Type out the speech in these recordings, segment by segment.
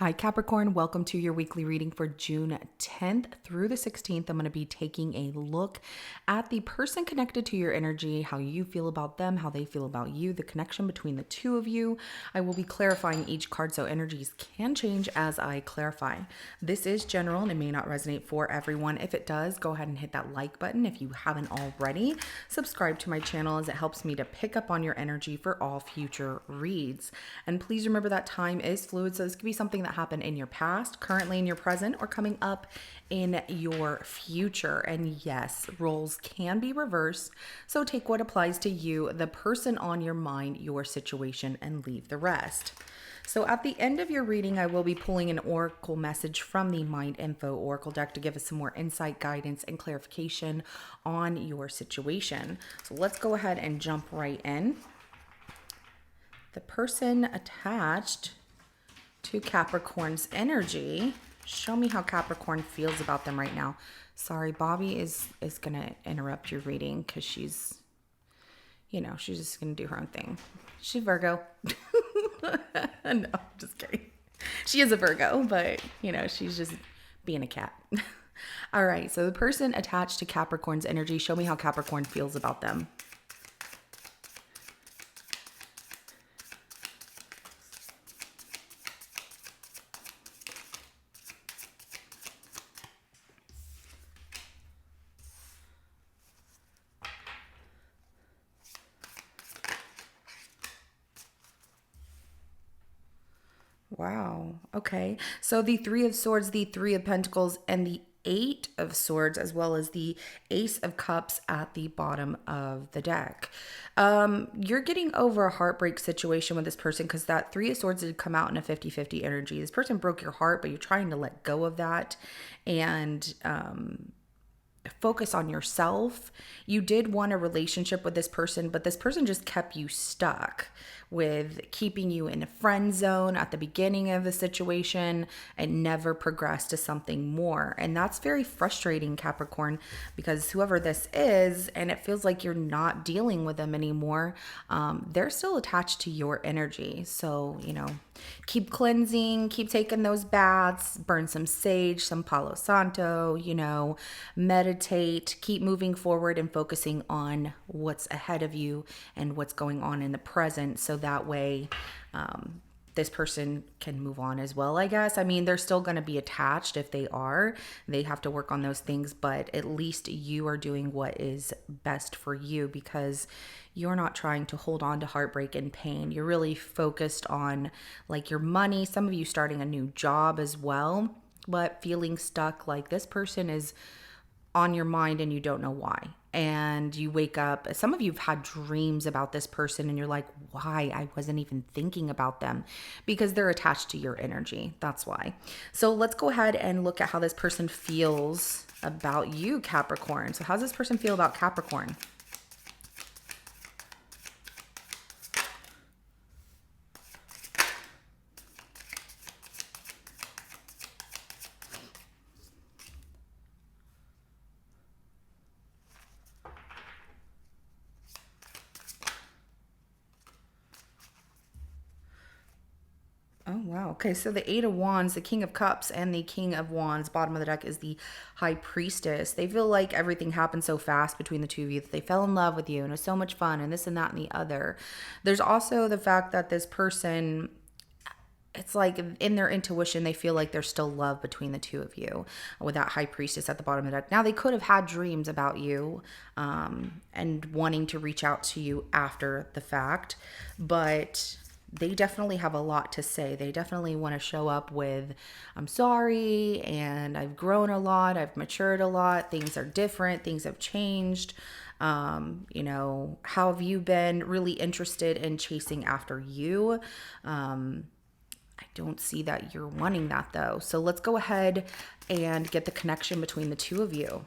Hi, Capricorn. Welcome to your weekly reading for June 10th through the 16th. I'm going to be taking a look at the person connected to your energy, how you feel about them, how they feel about you, the connection between the two of you. I will be clarifying each card, so energies can change as I clarify. This is general and it may not resonate for everyone. If it does, go ahead and hit that like button if you haven't already. Subscribe to my channel as it helps me to pick up on your energy for all future reads. And please remember that time is fluid, so this could be something that happened in your past, currently in your present, or coming up in your future. And yes, roles can be reversed, so take what applies to you, the person on your mind, your situation, and leave the rest. So at the end of your reading, I will be pulling an oracle message from the Mind Info Oracle deck to give us some more insight, guidance, and clarification on your situation. So let's go ahead and jump right in. The person attached to Capricorn's energy. Show me how Capricorn feels about them right now. Sorry, Bobby is going to interrupt your reading because she's just going to do her own thing. She's Virgo. No, I'm just kidding. She is a Virgo, but, she's just being a cat. All right, so the person attached to Capricorn's energy, show me how Capricorn feels about them. Wow. Okay. So the Three of Swords, the Three of Pentacles, and the Eight of Swords, as well as the Ace of Cups at the bottom of the deck. You're getting over a heartbreak situation with this person because that Three of Swords did come out in a 50-50 energy. This person broke your heart, but you're trying to let go of that and focus on yourself. You did want a relationship with this person, but this person just kept you stuck with keeping you in a friend zone at the beginning of the situation and never progressed to something more. And that's very frustrating, Capricorn, because whoever this is, and it feels like you're not dealing with them anymore, they're still attached to your energy. So, keep cleansing, keep taking those baths, burn some sage, some Palo Santo, meditate, keep moving forward and focusing on what's ahead of you and what's going on in the present. So that way, this person can move on as well, I guess. I mean, they're still going to be attached if they are. They have to work on those things, but at least you are doing what is best for you because you're not trying to hold on to heartbreak and pain. You're really focused on like your money, some of you starting a new job as well, but feeling stuck like this person is on your mind and you don't know why. And you wake up, some of you have had dreams about this person and you're like, why? I wasn't even thinking about them because they're attached to your energy. That's why. So let's go ahead and look at how this person feels about you, Capricorn. So how does this person feel about Capricorn? Oh, wow. Okay, so the Eight of Wands, the King of Cups, and the King of Wands, bottom of the deck is the High Priestess. They feel like everything happened so fast between the two of you that they fell in love with you and it was so much fun and this and that and the other. There's also the fact that this person, it's like in their intuition, they feel like there's still love between the two of you with that High Priestess at the bottom of the deck. Now, they could have had dreams about you and wanting to reach out to you after the fact, but they definitely have a lot to say. They definitely want to show up with, I'm sorry, and I've grown a lot, I've matured a lot, things are different, things have changed. How have you been really interested in chasing after you? I don't see that you're wanting that though. So let's go ahead and get the connection between the two of you.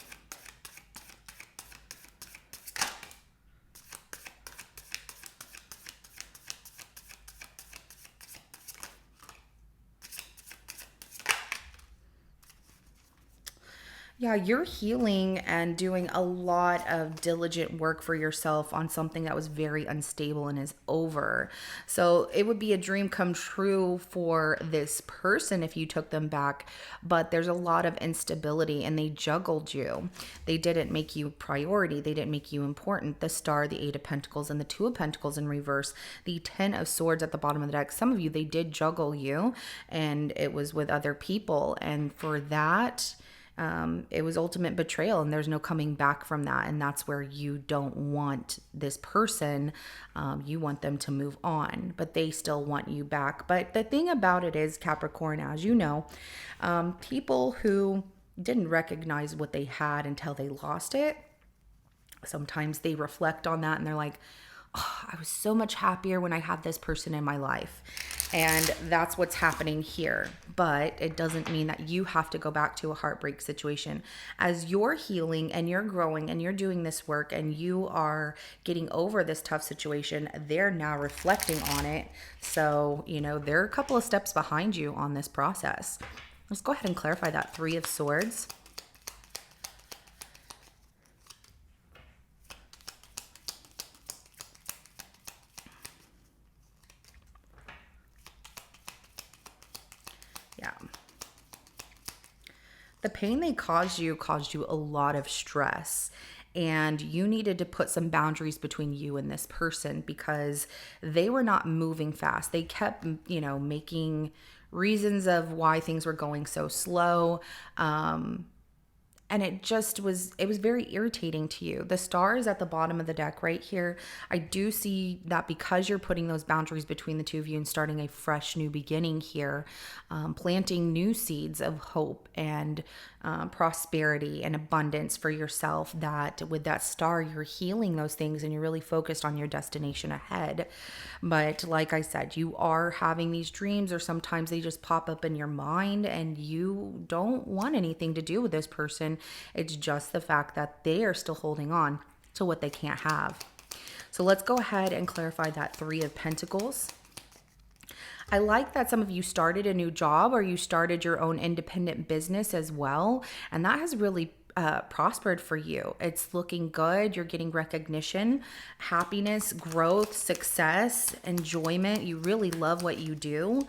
Yeah, you're healing and doing a lot of diligent work for yourself on something that was very unstable and is over. So it would be a dream come true for this person if you took them back, but there's a lot of instability and they juggled you. They didn't make you priority, they didn't make you important. The Star, the Eight of Pentacles, and the Two of Pentacles in reverse, the Ten of Swords at the bottom of the deck. Some of you, they did juggle you and it was with other people. And for that, it was ultimate betrayal and there's no coming back from that. And that's where you don't want this person. You want them to move on, but they still want you back. But the thing about it is, Capricorn, as you know, people who didn't recognize what they had until they lost it, sometimes they reflect on that and they're like, oh, I was so much happier when I had this person in my life. And that's what's happening here. But it doesn't mean that you have to go back to a heartbreak situation. As you're healing and you're growing and you're doing this work and you are getting over this tough situation, they're now reflecting on it. So, they're a couple of steps behind you on this process. Let's go ahead and clarify that Three of Swords. Yeah. The pain they caused you a lot of stress. And you needed to put some boundaries between you and this person because they were not moving fast. They kept, making reasons of why things were going so slow. And it was very irritating to you. The Star is at the bottom of the deck right here. I do see that because you're putting those boundaries between the two of you and starting a fresh new beginning here, planting new seeds of hope and prosperity and abundance for yourself, that with that Star, you're healing those things and you're really focused on your destination ahead. But like I said, you are having these dreams, or sometimes they just pop up in your mind and you don't want anything to do with this person. It's just the fact that they are still holding on to what they can't have. So let's go ahead and clarify that Three of Pentacles. I like that some of you started a new job or you started your own independent business as well. And that has really prospered for you. It's looking good. You're getting recognition, happiness, growth, success, enjoyment. You really love what you do.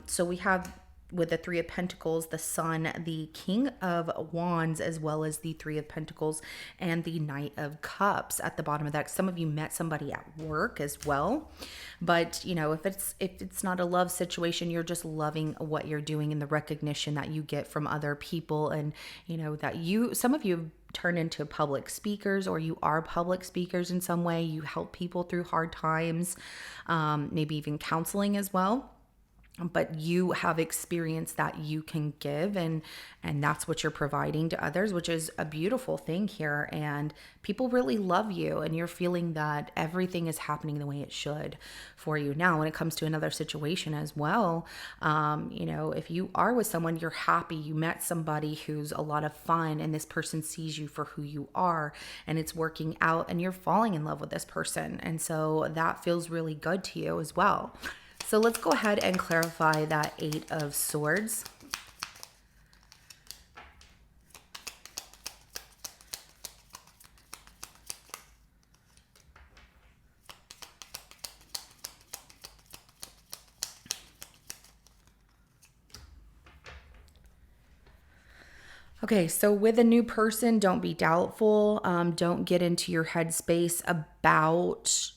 So we have, with the Three of Pentacles, the Sun, the King of Wands, as well as the Three of Pentacles and the Knight of Cups at the bottom of that. Some of you met somebody at work as well. But, if it's not a love situation, you're just loving what you're doing and the recognition that you get from other people. And, some of you turn into public speakers, or you are public speakers in some way. You help people through hard times, maybe even counseling as well. But you have experience that you can give, and that's what you're providing to others, which is a beautiful thing here. And people really love you, and you're feeling that everything is happening the way it should for you. Now, when it comes to another situation as well, if you are with someone, you're happy, you met somebody who's a lot of fun, and this person sees you for who you are, and it's working out, and you're falling in love with this person. And so that feels really good to you as well. So let's go ahead and clarify that Eight of Swords. Okay, so with a new person, don't be doubtful. Don't get into your headspace about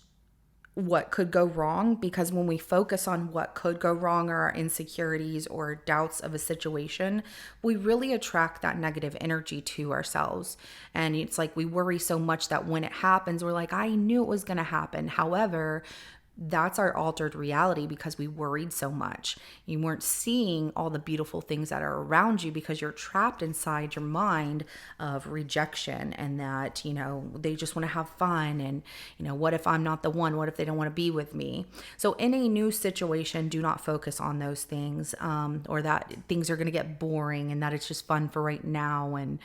what could go wrong, because when we focus on what could go wrong, or our insecurities or doubts of a situation, we really attract that negative energy to ourselves. And it's like we worry so much that when it happens, we're like, I knew it was going to happen. However, that's our altered reality because we worried so much. You weren't seeing all the beautiful things that are around you because you're trapped inside your mind of rejection, and that, they just want to have fun. And, what if I'm not the one? What if they don't want to be with me? So in a new situation, do not focus on those things, or that things are going to get boring and that it's just fun for right now. And,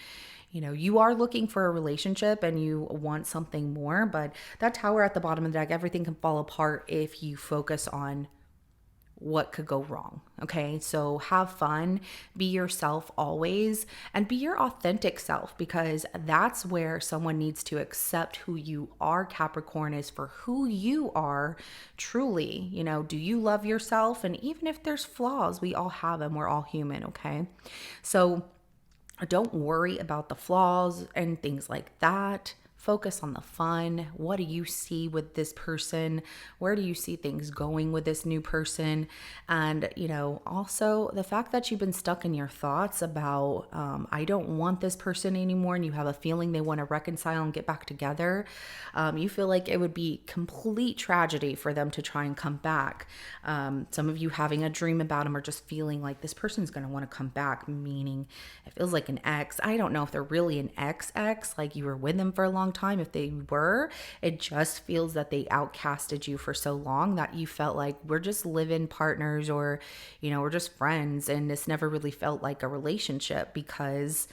you are looking for a relationship and you want something more, but that Tower at the bottom of the deck, everything can fall apart if you focus on what could go wrong. Okay. So have fun, be yourself always, and be your authentic self, because that's where someone needs to accept who you are. Capricorn is for who you are truly. Do you love yourself? And even if there's flaws, we all have them. We're all human. Okay. So don't worry about the flaws and things like that. Focus on the fun. What do you see with this person? Where do you see things going with this new person? And, also the fact that you've been stuck in your thoughts about, I don't want this person anymore, and you have a feeling they want to reconcile and get back together. You feel like it would be complete tragedy for them to try and come back. Some of you having a dream about them, or just feeling like this person's going to want to come back, meaning it feels like an ex. I don't know if they're really an ex, like you were with them for a long time. If they were, it just feels that they outcasted you for so long that you felt like we're just live-in partners, or we're just friends, and this never really felt like a relationship because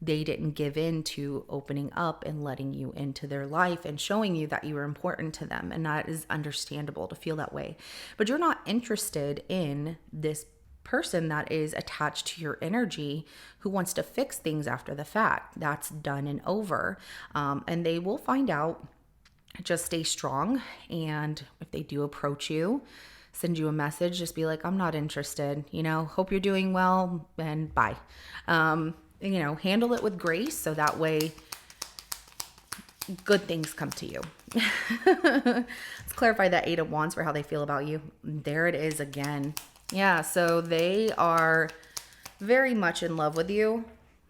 they didn't give in to opening up and letting you into their life and showing you that you were important to them. And that is understandable to feel that way, but you're not interested in this person that is attached to your energy who wants to fix things after the fact. That's done and over. And they will find out. Just stay strong. And if they do approach you, send you a message, just be like, I'm not interested, hope you're doing well, and bye. Handle it with grace, so that way good things come to you. Let's clarify that 8 of Wands for how they feel about you. There it is again. Yeah, so they are very much in love with you,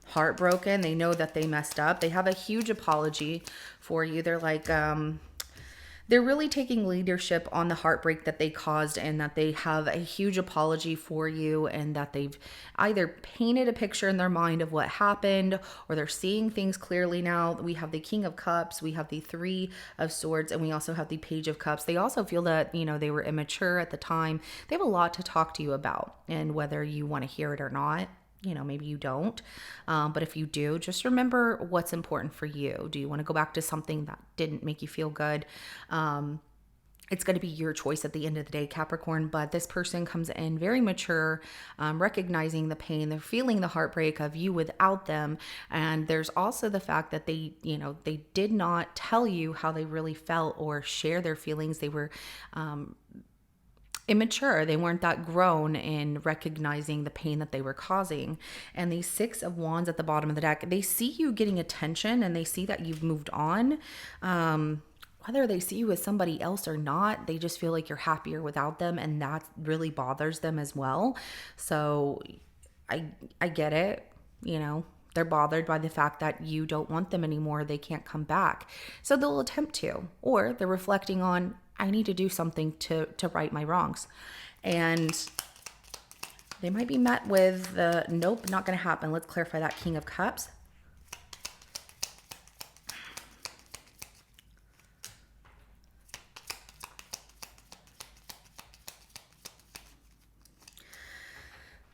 heartbroken. They know that they messed up. They have a huge apology for you. They're like, they're really taking leadership on the heartbreak that they caused, and that they have a huge apology for you, and that they've either painted a picture in their mind of what happened, or they're seeing things clearly now. We have the King of Cups, we have the 3 of Swords, and we also have the Page of Cups. They also feel that, they were immature at the time. They have a lot to talk to you about, and whether you want to hear it or not, maybe you don't. But if you do, just remember what's important for you. Do you want to go back to something that didn't make you feel good? It's going to be your choice at the end of the day, Capricorn. But this person comes in very mature, recognizing the pain. They're feeling the heartbreak of you without them. And there's also the fact that they did not tell you how they really felt or share their feelings. They were, immature. They weren't that grown in recognizing the pain that they were causing. And the 6 of Wands at the bottom of the deck, they see you getting attention, and they see that you've moved on. Whether they see you with somebody else or not, they just feel like you're happier without them, and that really bothers them as well. So I get it. They're bothered by the fact that you don't want them anymore. They can't come back. So they'll attempt to, or they're reflecting on, I need to do something to right my wrongs. And they might be met with the, nope, not going to happen. Let's clarify that King of Cups.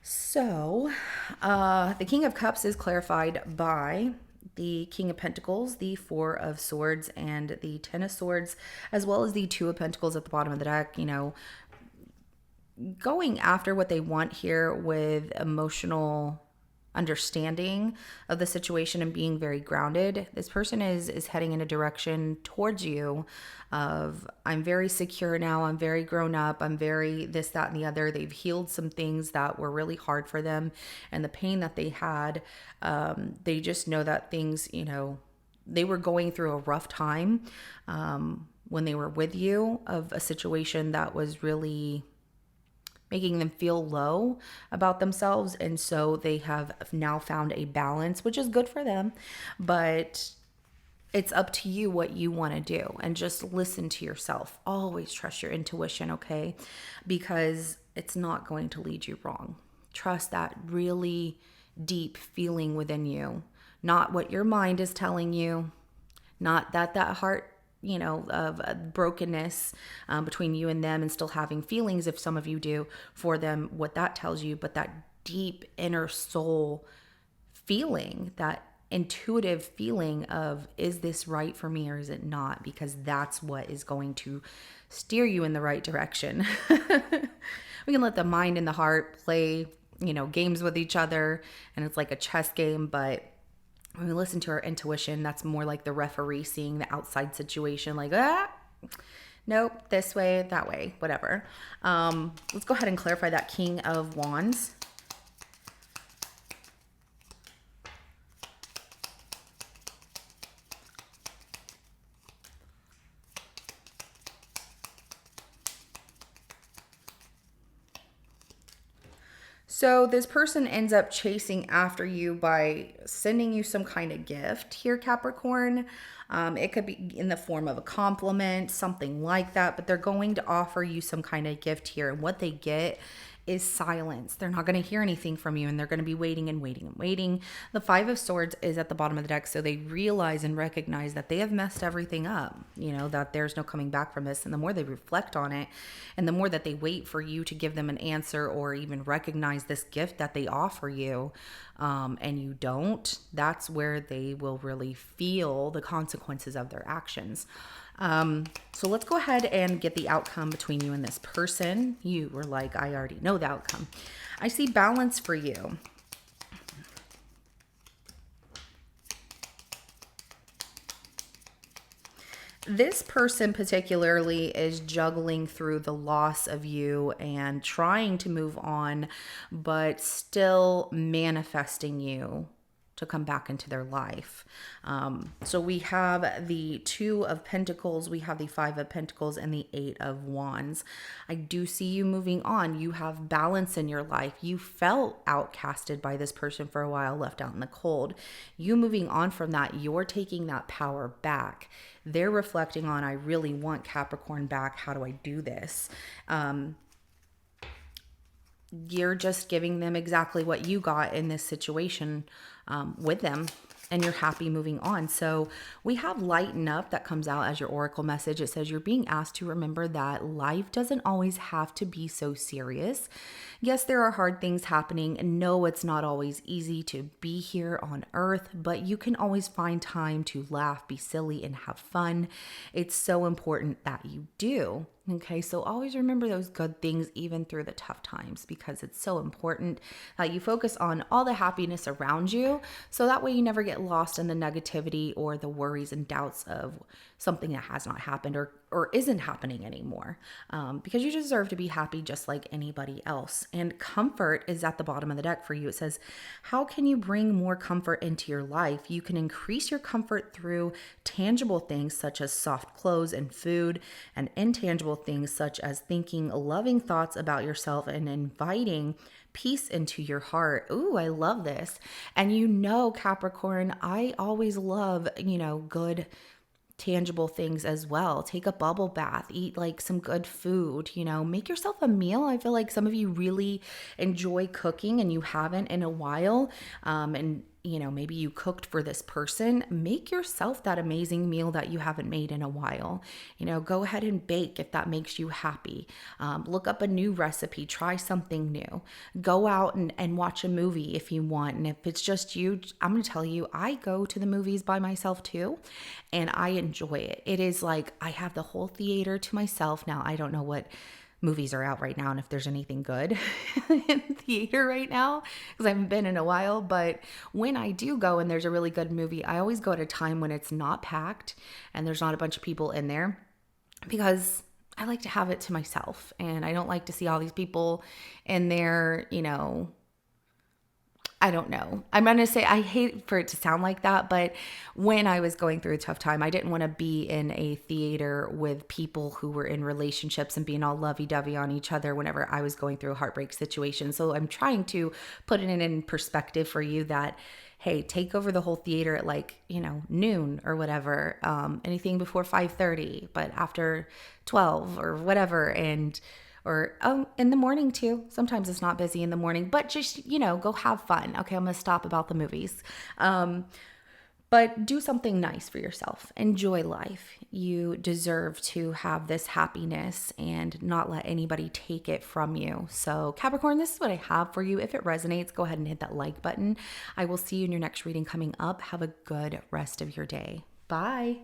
So the King of Cups is clarified by the King of Pentacles, the 4 of Swords, and the 10 of Swords, as well as the 2 of Pentacles at the bottom of the deck. Going after what they want here with emotional understanding of the situation and being very grounded. This person is heading in a direction towards you of, I'm very secure now, I'm very grown up, I'm very this, that, and the other. They've healed some things that were really hard for them, and the pain that they had. They just know that things, they were going through a rough time when they were with you, of a situation that was really making them feel low about themselves. And so they have now found a balance, which is good for them, but it's up to you what you want to do, and just listen to yourself. Always trust your intuition, okay? Because it's not going to lead you wrong. Trust that really deep feeling within you, not what your mind is telling you, not that heart of brokenness between you and them, and still having feelings, if some of you do, for them, what that tells you, but that deep inner soul feeling, that intuitive feeling of, is this right for me or is it not? Because that's what is going to steer you in the right direction. we can let the mind and the heart play, games with each other, and it's like a chess game. But when we listen to our intuition, that's more like the referee seeing the outside situation, like, nope, this way, that way, whatever. Let's go ahead and clarify that King of Wands. So this person ends up chasing after you by sending you some kind of gift here, Capricorn. It could be in the form of a compliment, something like that, but they're going to offer you some kind of gift here. And what they get is silence. They're not going to hear anything from you, and they're going to be waiting and waiting and waiting. The Five of Swords is at the bottom of the deck, so they realize and recognize that they have messed everything up, that there's no coming back from this. And the more they reflect on it, and the more that they wait for you to give them an answer or even recognize this gift that they offer you, and you don't, that's where they will really feel the consequences of their actions. So let's go ahead and get the outcome between you and this person. You were like, I already know the outcome. I see balance for you. This person particularly is juggling through the loss of you and trying to move on, but still manifesting you to come back into their life. So we have the Two of Pentacles, we have the Five of Pentacles, and the Eight of Wands. I do see you moving on. You have balance in your life. You felt outcasted by this person for a while, left out in the cold. You moving on from that, you're taking that power back. They're reflecting on, I really want Capricorn back. How do I do this? You're just giving them exactly what you got in this situation with them, and you're happy moving on. So we have lighten up that comes out as your oracle message. It says you're being asked to remember that life doesn't always have to be so serious. Yes, there are hard things happening, and no, it's not always easy to be here on earth, but you can always find time to laugh, be silly, and have fun. It's so important that you do. Okay, so always remember those good things even through the tough times, because it's so important that you focus on all the happiness around you, so that way you never get lost in the negativity or the worries and doubts of something that has not happened or isn't happening anymore, because you deserve to be happy just like anybody else. And comfort is at the bottom of the deck for you. It says, how can you bring more comfort into your life? You can increase your comfort through tangible things such as soft clothes and food, and intangible things such as thinking loving thoughts about yourself and inviting peace into your heart. Ooh, I love this. And Capricorn, I always love, good tangible things as well. Take a bubble bath, eat like some good food, make yourself a meal. I feel like some of you really enjoy cooking and you haven't in a while. And maybe you cooked for this person. Make yourself that amazing meal that you haven't made in a while. Go ahead and bake if that makes you happy. Look up a new recipe, try something new. Go out and watch a movie if you want. And if it's just you, I'm going to tell you, I go to the movies by myself too, and I enjoy it. It is like I have the whole theater to myself. Now, I don't know what movies are out right now and if there's anything good in theater right now, because I haven't been in a while. But when I do go and there's a really good movie, I always go at a time when it's not packed and there's not a bunch of people in there, because I like to have it to myself, and I don't like to see all these people in there, I don't know. I'm going to say, I hate for it to sound like that, but when I was going through a tough time, I didn't want to be in a theater with people who were in relationships and being all lovey-dovey on each other whenever I was going through a heartbreak situation. So I'm trying to put it in perspective for you that, hey, take over the whole theater at noon or whatever, anything before 5:30, but after 12 or whatever, or in the morning too. Sometimes it's not busy in the morning, but just, go have fun. Okay, I'm going to stop about the movies. But do something nice for yourself. Enjoy life. You deserve to have this happiness and not let anybody take it from you. So Capricorn, this is what I have for you. If it resonates, go ahead and hit that like button. I will see you in your next reading coming up. Have a good rest of your day. Bye.